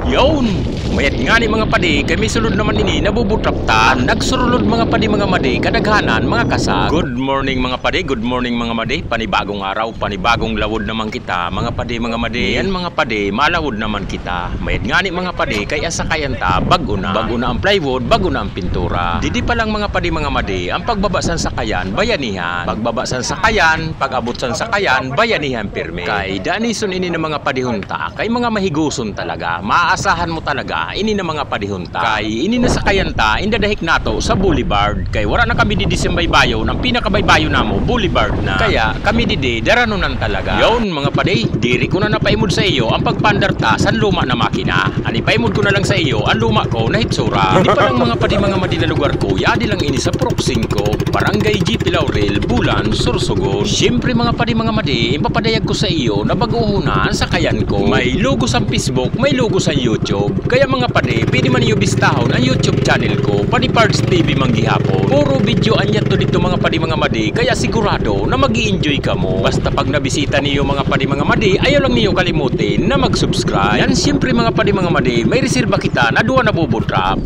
Yun! Mayat nga ni mga padi, kay may sulod naman ini nabubutraptan. Nagsurulod mga padi mga madi, kadaghanan mga kasag. Good morning mga padi, good morning mga madi. Panibagong araw, panibagong lawod naman kita. Mga padi mga madi, yan mga padi, malawod naman kita. Mayat nga ni mga padi, kay asakayan ta, bago na. Bago na ang plywood, bago na ang pintura. Didi pa lang mga padi mga madi, ang pagbabasan sakayan, bayanihan. Pagbabasan sakayan, pag-abotsan sakayan, bayanihan pirme. Kay danison ini ng mga padihunta, kay mga mahiguson talaga. Maasahan mo talaga ini na mga padihunta. Kay ini na sakayan ta, indadahik nato sa boulevard. Kay wala na kami didi sa baybayo, ng pinakabaybayo namo, boulevard na. Kaya kami didi, daranunan talaga. Yon mga padi, diri ko na napaimod sa iyo ang pagpandarta sa luma na makina. Ani paimod ko na lang sa iyo ang luma ko na hitsura. Hindi pa lang mga padi mga madi na lugar ko, yadi lang ini sa Prok 5, Barangay GP Laurel, Bulan, Sorsogon. Siyempre mga padi mga madi, ipapadayag ko sa iyo na baguho na ang sakayan ko. May logo sa Facebook, may logo sa YouTube. Kaya mga padi, pwede man iyo bistahon ang YouTube channel ko, Padi Parts TV manggihapon. Puro video anyat to dito mga padi mga madi, kaya sigurado na magi-enjoy ka mo. Basta pag nabisita niyo mga padi mga madi, ayaw lang niyo kalimutin na mag-subscribe. Yan siyempre mga padi mga madi, may reserba kita na duwa na bubutrap.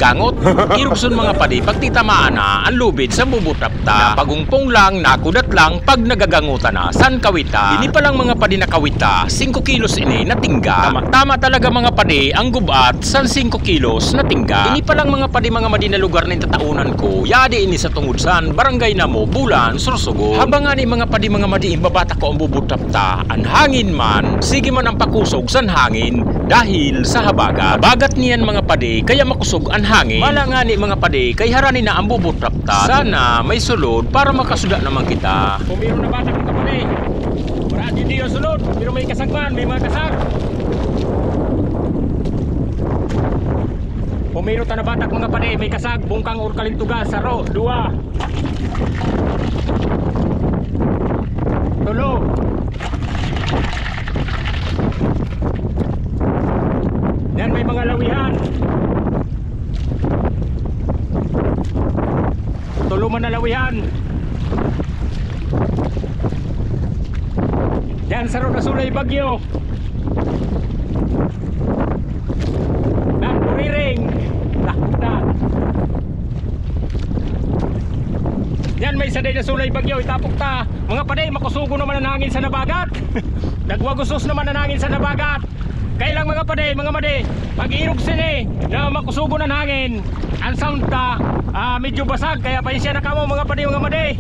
Gangot. Irupson mga padi, pag titamaan na ang lubid sa bubutrap ta. Pagungpong lang, nakudat lang, pag nagagangutan na, san kawita? Ini pa lang mga padi na kawita, 5 kilos ini na tingga. Tama talaga mga padi, ang gubat, san 5 kilos na tingga. Ini pa lang mga padi mga madi na lugar na tataunan ko, yadi ini sa tungudsan, barangay namo, Bulan, Sorsogon. Habang nga ni mga padi mga madi, babata ko ang bubutrap ta, ang hangin man, sige man ang pakusog san hangin, dahil sa habagat. Habagat niyan mga padi, kaya makusog ang hangin. Mala nga ni mga padi, kay harani na ang bubutrap ta. Sana may sulod para makasuda naman kita. Pumiro na batak mga padi. Para hindi yung sulod, pero may kasagman, may mga kasag. Pumiro ta na batak mga padi, may kasag, bungkang or kalintugas, saro, 2. Tulo. Yan may mga lawihan. Tuluman na lawihan. Yan saro na sulay bagyo. Nakuriring. Lakutan. Yan may saday na sulay bagyo. Itapok ta. Mga paday, makusugo naman ang hangin sa nabagat. Nagwagusos naman ang hangin sa nabagat. Kailang mga paday, mga madi, pag-irog sini na makusugo ng hangin, ang sound ta medyo basag, kaya pa siya nakamo mga paday mga madi.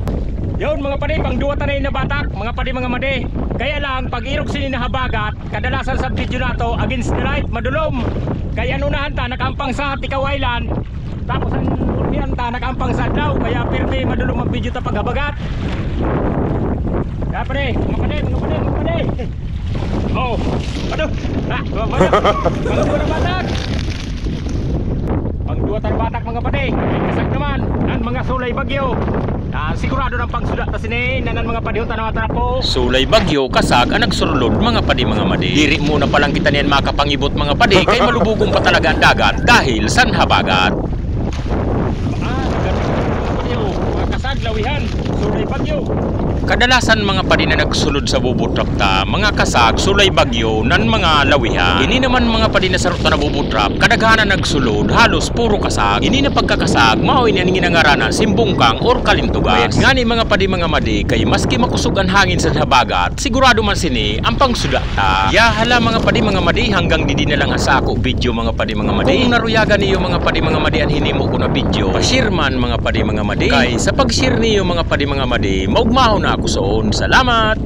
Yun mga paday, pang duwa tanay na batak mga paday mga madi. Kaya lang pag-irog sini na habagat, kadalasan sa video na to against the light, madulom. Kaya anunahan ta nakampang sa Tikaw Island, tapos ang urnian ta nakampang sa Adlaw, kaya pirmi madulom ang video ta pag habagat. Kaya paday, mga paday, mga paday, mga paday. Oh, aduh, mga dua batak. Pang dua batak mga padi, kasag naman ang mga sulay bagyo. Sigurado ng pangsuda ta sini nanan mga padihon tanaw trapo. Sulay bagyo kasag ang nagsurulod mga padi mga madi. Diri muna pa lang kita niyan makapangibot mga padi, kay malubugong pa talaga ang dagat dahil san habagat. Mga kasag lawihan, sulay bagyo. Kadalasan mga padi na nagsulod sa bubutrap ta, mga kasag, sulay bagyo, nan mga lawihan. Ini naman mga padi na sarot na bubutrap, kadaghanan nagsulod, halos puro kasag. Ini na pagkakasag, mao ini ang ginangaranan, simbungkang or kalintugas. Nga ni mga padi mga madi, kay maski makusog ang hangin sa habagat, sigurado man sini ang pangsuda ta. Ya hala mga padi mga madi, hanggang didi na lang sa ako video mga padi mga madi. Kung naruyagan niyo mga padi mga madi ang hinimo ko na video, pa-share man mga padi mga madi. Kay sa pag-share niyo mga padi mga madi, maugmaho na ako soon. Salamat!